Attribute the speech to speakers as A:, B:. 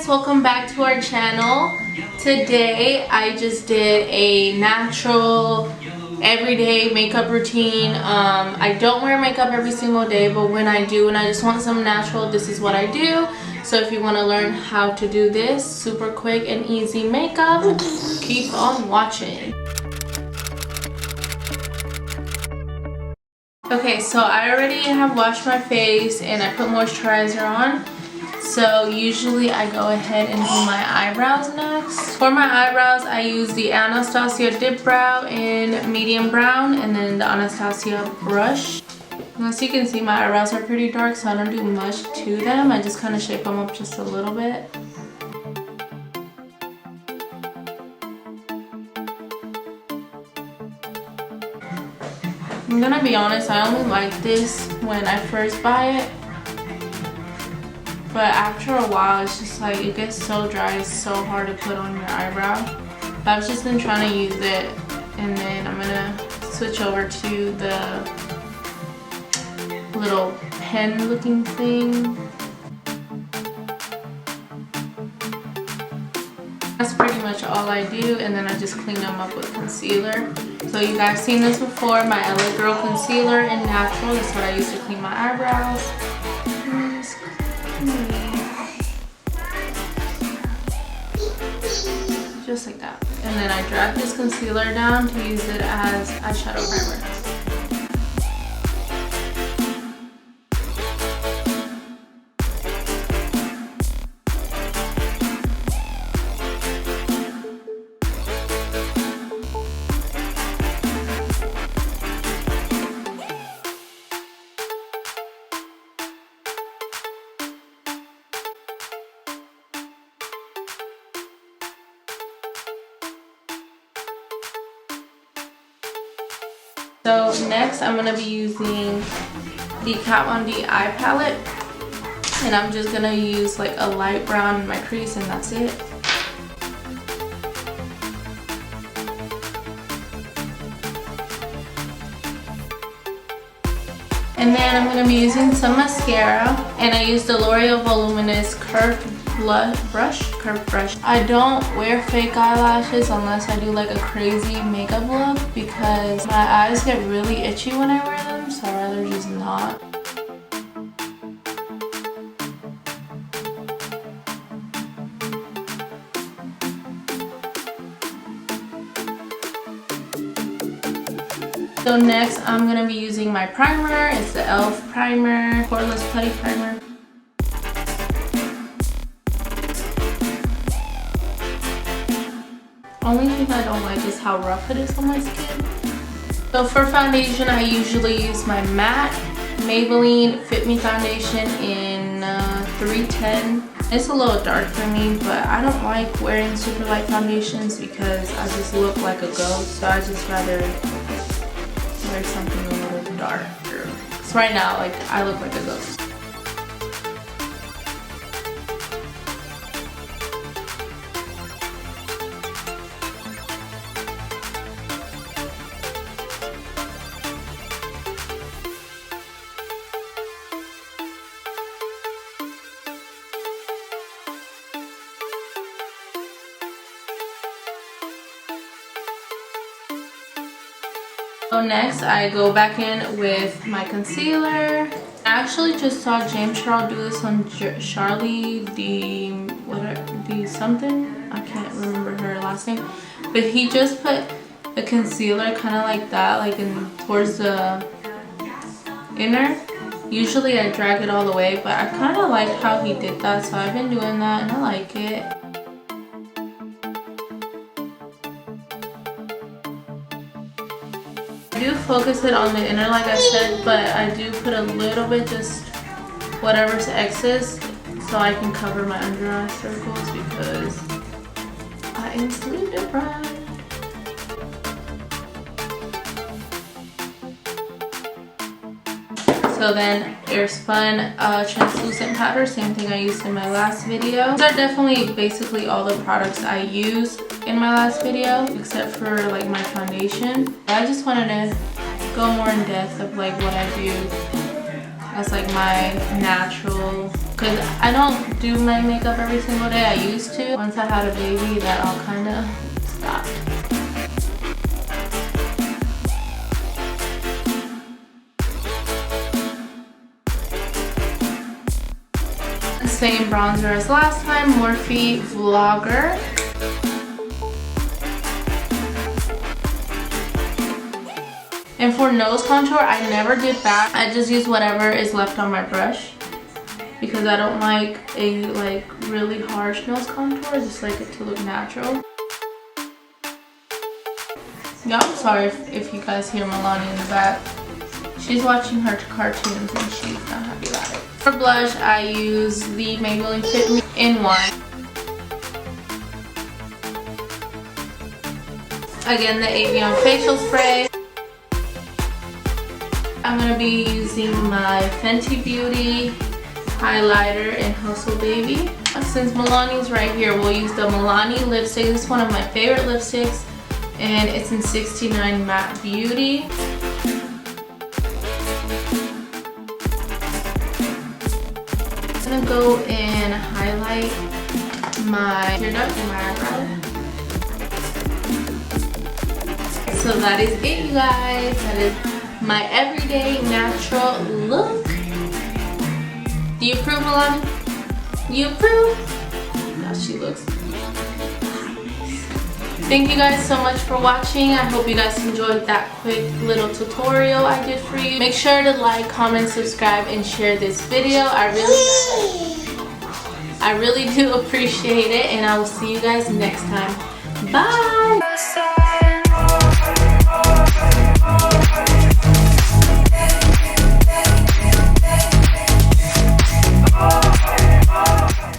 A: guys, welcome back to our channel. Today I just did a natural everyday makeup routine. I don't wear makeup every single day, but when I do and I just want some natural, this is what I do. So if you want to learn how to do this super quick and easy makeup, keep on watching. Okay, so I already have washed my face and I put moisturizer on. So usually I go ahead and do my eyebrows next. For my eyebrows, I use the Anastasia Dip Brow in medium brown and then the Anastasia brush. As you can see, my eyebrows are pretty dark, so I don't do much to them. I just kind of shape them up just a little bit. I'm gonna be honest, I only like this when I first buy it. But after a while, it's just like, it gets so dry, it's so hard to put on your eyebrow. But I've just been trying to use it, and then I'm gonna switch over to the little pen looking thing. That's pretty much all I do, and then I just clean them up with concealer. So you guys seen this before, my LA Girl concealer in natural. That's what I use to clean my eyebrows. Just like that. And then I drag this concealer down to use it as eyeshadow primer. So next I'm going to be using the Kat Von D eye palette, and I'm just going to use like a light brown in my crease, and that's it. And then I'm going to be using some mascara, and I use the L'Oreal Voluminous Curved brush. I don't wear fake eyelashes unless I do like a crazy makeup look, because my eyes get really itchy when I wear them, so I'd rather just not. So next I'm going to be using my primer. It's the e.l.f. primer, Poreless Putty Primer. Only thing I don't like is how rough it is on my skin. So for foundation, I usually use my matte Maybelline Fit Me foundation in 310. It's a little dark for me, but I don't like wearing super light foundations because I just look like a ghost. So I just rather wear something a little darker. So right now, like, I look like a ghost. So next I go back in with my concealer. I actually just saw James Charles do this on Charlie D something. I can't remember her last name. But he just put the concealer kind of like that, like towards the inner. Usually I drag it all the way, but I kind of like how he did that, so I've been doing that and I like it. I do focus it on the inner like I said, but I do put a little bit, just whatever's excess, so I can cover my under eye circles because I am sleep deprived. So then Airspun translucent powder, same thing I used in my last video. These are definitely basically all the products I use in my last video, except for like my foundation. I just wanted to go more in depth of like what I do as like my natural because I don't do my makeup every single day. I used to. Once I had a baby, that all kind of stopped. Same bronzer as last time, Morphe Vlogger. And for nose contour, I never did that. I just use whatever is left on my brush because I don't like a really harsh nose contour. I just like it to look natural. Yeah, I'm sorry if you guys hear Milani in the back. She's watching her cartoons and she's not happy about it. For blush, I use the Maybelline Fit Me in Wine. Again, the Avion facial spray. I'm going to be using my Fenty Beauty highlighter in Hustle Baby. Since Milani's right here, we'll use the Milani lipstick. This is one of my favorite lipsticks and it's in 69 Matte Beauty. I'm going to go and highlight my tear duct in my eyebrow. So that is it, you guys. That is my everyday natural look. Do you approve, Milani? You approve? Now she looks nice. Thank you guys so much for watching. I hope you guys enjoyed that quick little tutorial I did for you. Make sure to like, comment, subscribe, and share this video. I really do appreciate it, and I will see you guys next time. Bye!